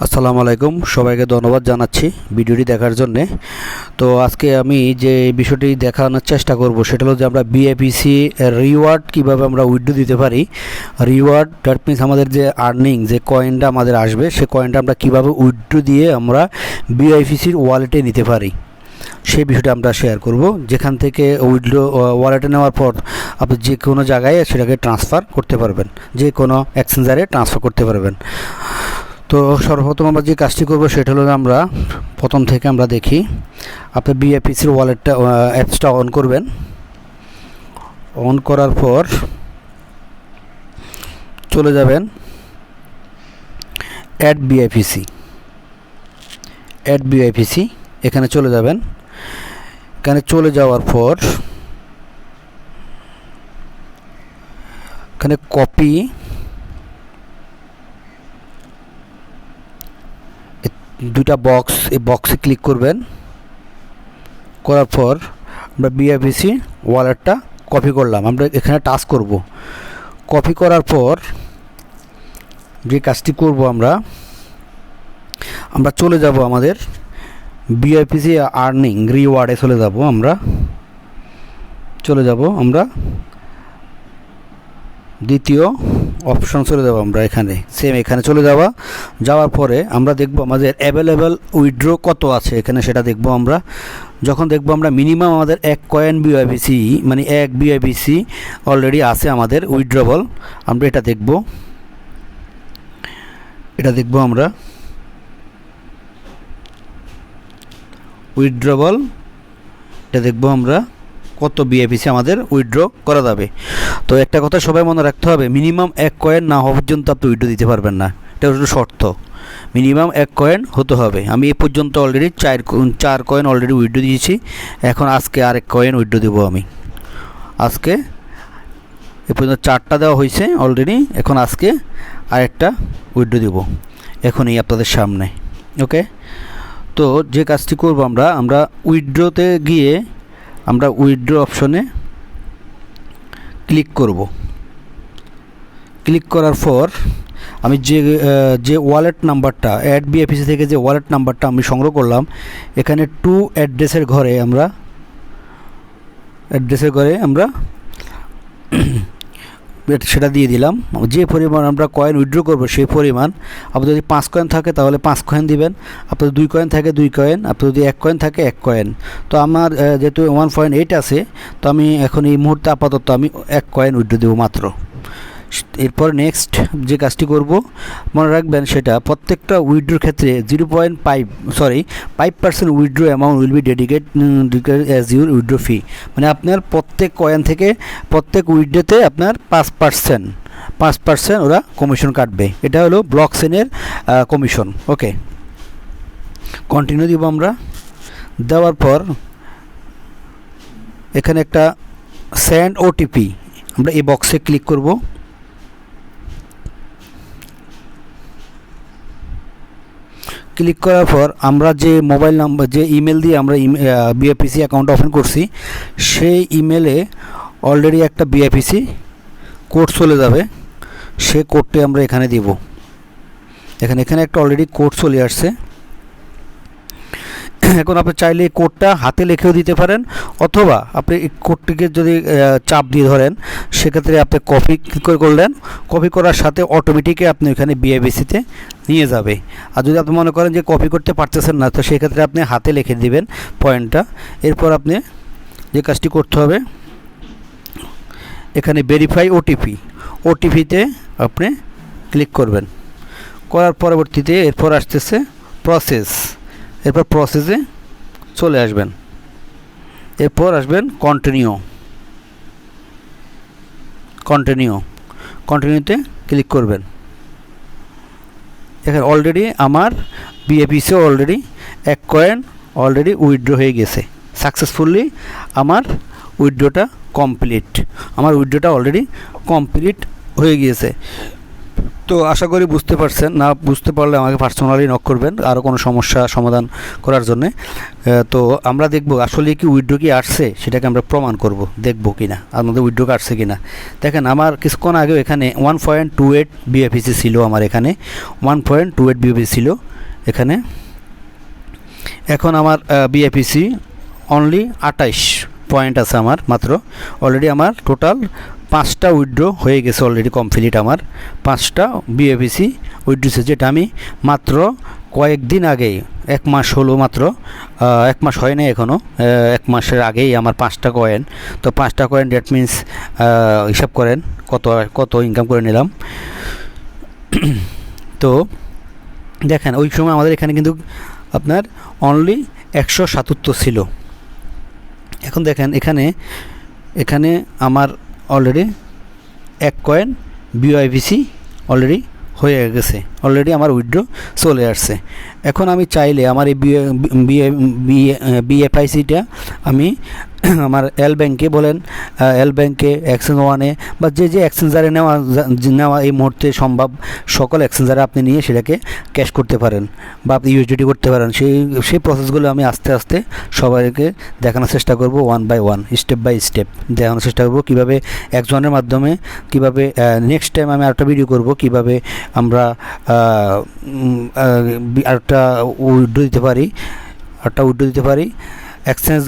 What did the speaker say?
আসসালামু আলাইকুম, সবাইকে ধন্যবাদ জানাচ্ছি ভিডিওটি দেখার জন্য। তো আজকে আমি যে বিষয়টি দেখানোর চেষ্টা করব সেটা হলো যে আমরা বিএফইসি রিওয়ার্ড কিভাবে আমরা উইথড্র দিতে পারি। রিওয়ার্ড দ্যাট মিনস আমাদের যে আর্নিং যে কয়েনটা আমাদের আসবে সে কয়েনটা আমরা কিভাবে উইথড্র দিয়ে আমরা বিএফইসির ওয়ালেটে নিতে পারি সেই বিষয়টা আমরা শেয়ার করব। যেখান থেকে উইথড্র ওয়ালেটে নেওয়ার পর আপনি যে কোনো জায়গায় সেটাকে ট্রান্সফার করতে পারবেন, যে কোনো এক্সচেঞ্জারে ট্রান্সফার করতে পারবেন। তো সর্বপ্রথম আমরা যে কাজটি করব সেটা হলো আমরা প্রথম থেকে আমরা দেখি আপনি বিএফইসির ওয়ালেটটা অ্যাপসটা অন করবেন। অন করার পর চলে যাবেন অ্যাড বিএফইসি এখানে চলে যাবেন। এখানে চলে যাওয়ার পর এখানে কপি দুটা বক্স, এই বক্সে ক্লিক করবেন। করার পর আমরা বিএফইসি ওয়ালেটটা কপি করলাম, আমরা এখানে টাচ করব। কপি করার পর যে কাজটি করব আমরা চলে যাব আমাদের বিএফইসি আর্নিং রিওয়ার্ডে চলে যাব। আমরা দ্বিতীয় অপশন চলে যাব। আমরা এখানে চলে যাওয়ার পরে আমরা দেখব আমাদের অ্যাভেলেবেল উইথড্র কত আছে এখানে, সেটা দেখব। আমরা যখন দেখব আমরা মিনিমাম আমাদের এক কয়েন বিএফইসি মানে এক বিএফইসি অলরেডি আছে আমাদের উইথড্রবল, আমরা এটা দেখব। আমরা উইথড্রবল এটা দেখব আমরা কত বিএফইসি আমাদের উইথড্র করা যাবে। তো একটা কথা সবাই মনে রাখতে হবে, মিনিমাম এক কয়েন না হওয়া পর্যন্ত আপনি উইথড্র দিতে পারবেন না, এটা হলো শর্ত। মিনিমাম এক কয়েন হতে হবে। আমি এ পর্যন্ত অলরেডি চার কয়েন অলরেডি উইথড্র দিয়েছি। এখন আজকে আরেক কয়েন উইথড্র দেবো আমি। আজকে এ পর্যন্ত 4টা দেওয়া হয়েছে অলরেডি, এখন আজকে আরেকটা উইথড্র দেবো এখনই আপনাদের সামনে। ওকে, তো যে কাজটি করব আমরা উইথড্রতে গিয়ে আমরা উইথড্র অপশনে ক্লিক করব। ক্লিক করার পর আমি যে ওয়ালেট নাম্বারটা অ্যাড বিএফইসি থেকে যে ওয়ালেট নাম্বারটা আমি সংগ্রহ করলাম, এখানে টু অ্যাড্রেসের ঘরে আমরা সেটা দিয়ে দিলাম। যে পরিমাণ আমরা কয়েন উইথড্র করব সেই পরিমাণ, আপনার যদি 5 কয়েন থাকে তাহলে 5 কয়েন দিবেন, আপনার 2 কয়েন থাকে 2 কয়েন, আপনার যদি 1 কয়েন থাকে 1 কয়েন। তো আমার যেহেতু 1.8 আছে, তো আমি এখন এই মুহূর্তে আপাতত আমি 1 কয়েন উইথড্র দেবো মাত্র। এরপর নেক্সট যে কাজটি করব মনে রাখবেন, সেটা প্রত্যেকটা উইথড্রোর ক্ষেত্রে 5% withdraw amount will be dedicated as your withdraw fee. মানে আপনার প্রত্যেক কয়েন থেকে প্রত্যেক উইথড্রোতে আপনার 5% ওরা কমিশন কাটবে। এটা হলো ব্লক চেইনের কমিশন। ওকে, কন্টিনিউ দিব। আমরা দেওয়ার পর এখানে একটা সেন্ড ওটিপি, আমরা এই বক্সে ক্লিক করব। ক্লিক করার পর আমরা যে মোবাইল নাম্বার যে ইমেল দিয়ে আমরা বিএফইসি অ্যাকাউন্ট ওপেন করছি সেই ইমেলে অলরেডি একটা বিএফইসি কোড চলে যাবে। সে কোডটি আমরা এখানে দিব। এখানে একটা অলরেডি কোড চলে আসছে। এখন আপনি চাইলে এই কোডটা হাতে লিখেও দিতে পারেন, অথবা আপনি এই কোডটিকে যদি চাপ দিয়ে ধরেন সেক্ষেত্রে আপনি কপি করলেন। কপি করার সাথে অটোমেটিকই আপনি এখানে বিএফইসিতে নিয়ে যাবে। আর যদি আপনি মনে করেন যে কপি করতে পারতেছেন না, তো সেক্ষেত্রে আপনি হাতে লিখে দিবেন পয়েন্টটা। এরপর আপনি যে কাজটি করতে হবে, এখানে ভেরিফাই ওটিপিতে আপনি ক্লিক করবেন। করার পরবর্তীতে এরপর আসতেছে প্রসেস। এরপর প্রসেসে চলে আসবেন। এরপর আসবেন কন্টিনিউতে ক্লিক করবেন। এখানে অলরেডি আমার বিএফইসি অলরেডি 1 কয়েন অলরেডি উইথড্র হয়ে গেছে সাকসেসফুলি। আমার উইথড্রটা অলরেডি কমপ্লিট হয়ে গিয়েছে। তো আশা করি বুঝতে পারছেন, না বুঝতে পারলে আমাকে পার্সোনালি নক করবেন আরও কোনো সমস্যা সমাধান করার জন্যে। তো আমরা দেখব আসলে কি উইথড্র কি আসছে, সেটাকে আমরা প্রমাণ করব, দেখব কি না আমাদের উইথড্র আসছে কি না। দেখেন আমার কিছুক্ষণ আগেও এখানে 1.28 BFIC ছিল, আমার এখানে 1.28 BFIC ছিল এখানে। এখন আমার BFIC অনলি 28 পয়েন্ট আছে আমার মাত্র। অলরেডি আমার টোটাল 5টা উইথড্র হয়ে গেছে অলরেডি কমপ্লিট। আমার 5টা BFIC উইথড্রছে, যেটা আমি মাত্র কয়েকদিন আগেই, 1 মাস হলো মাত্র, 1 মাস হয় না এখনও, 1 মাসের আগেই আমার 5টা কয়েন। তো 5টা কয়েন দ্যাট মিনস হিসাব করেন কত ইনকাম করে নিলাম। তো দেখেন ওই সময় আমাদের এখানে কিন্তু আপনার অনলি 177 ছিল। এখন দেখেন এখানে আমার অলরেডি 1 কয়েন BFIC অলরেডি হয়ে গেছে, অলরেডি আমার উইথড্র চলে আসছে। এখন আমি চাইলে আমার এই BFICটা আমি আমার এল ব্যাংকে বলেন, এল ব্যাংকে, এক্সচেঞ্জ ওয়ানে বা যে এক্সচেঞ্জারে নেওয়া এই মুহূর্তে সম্ভব সকল এক্সচেঞ্জারে আপনি নিয়ে সেটাকে ক্যাশ করতে পারেন বা আপনি ইউএসডিটি করতে পারেন। সেই প্রসেসগুলো আমি আস্তে আস্তে সবাইকে দেখানোর চেষ্টা করব, 1 বাই 1 স্টেপ বাই স্টেপ দেখানোর চেষ্টা করব কীভাবে একজনের মাধ্যমে, কীভাবে নেক্সট টাইম আমি আরেকটা ভিডিও করব কীভাবে আমরা আরেকটা উইথড্র দিতে পারি, এক্সচেঞ্জ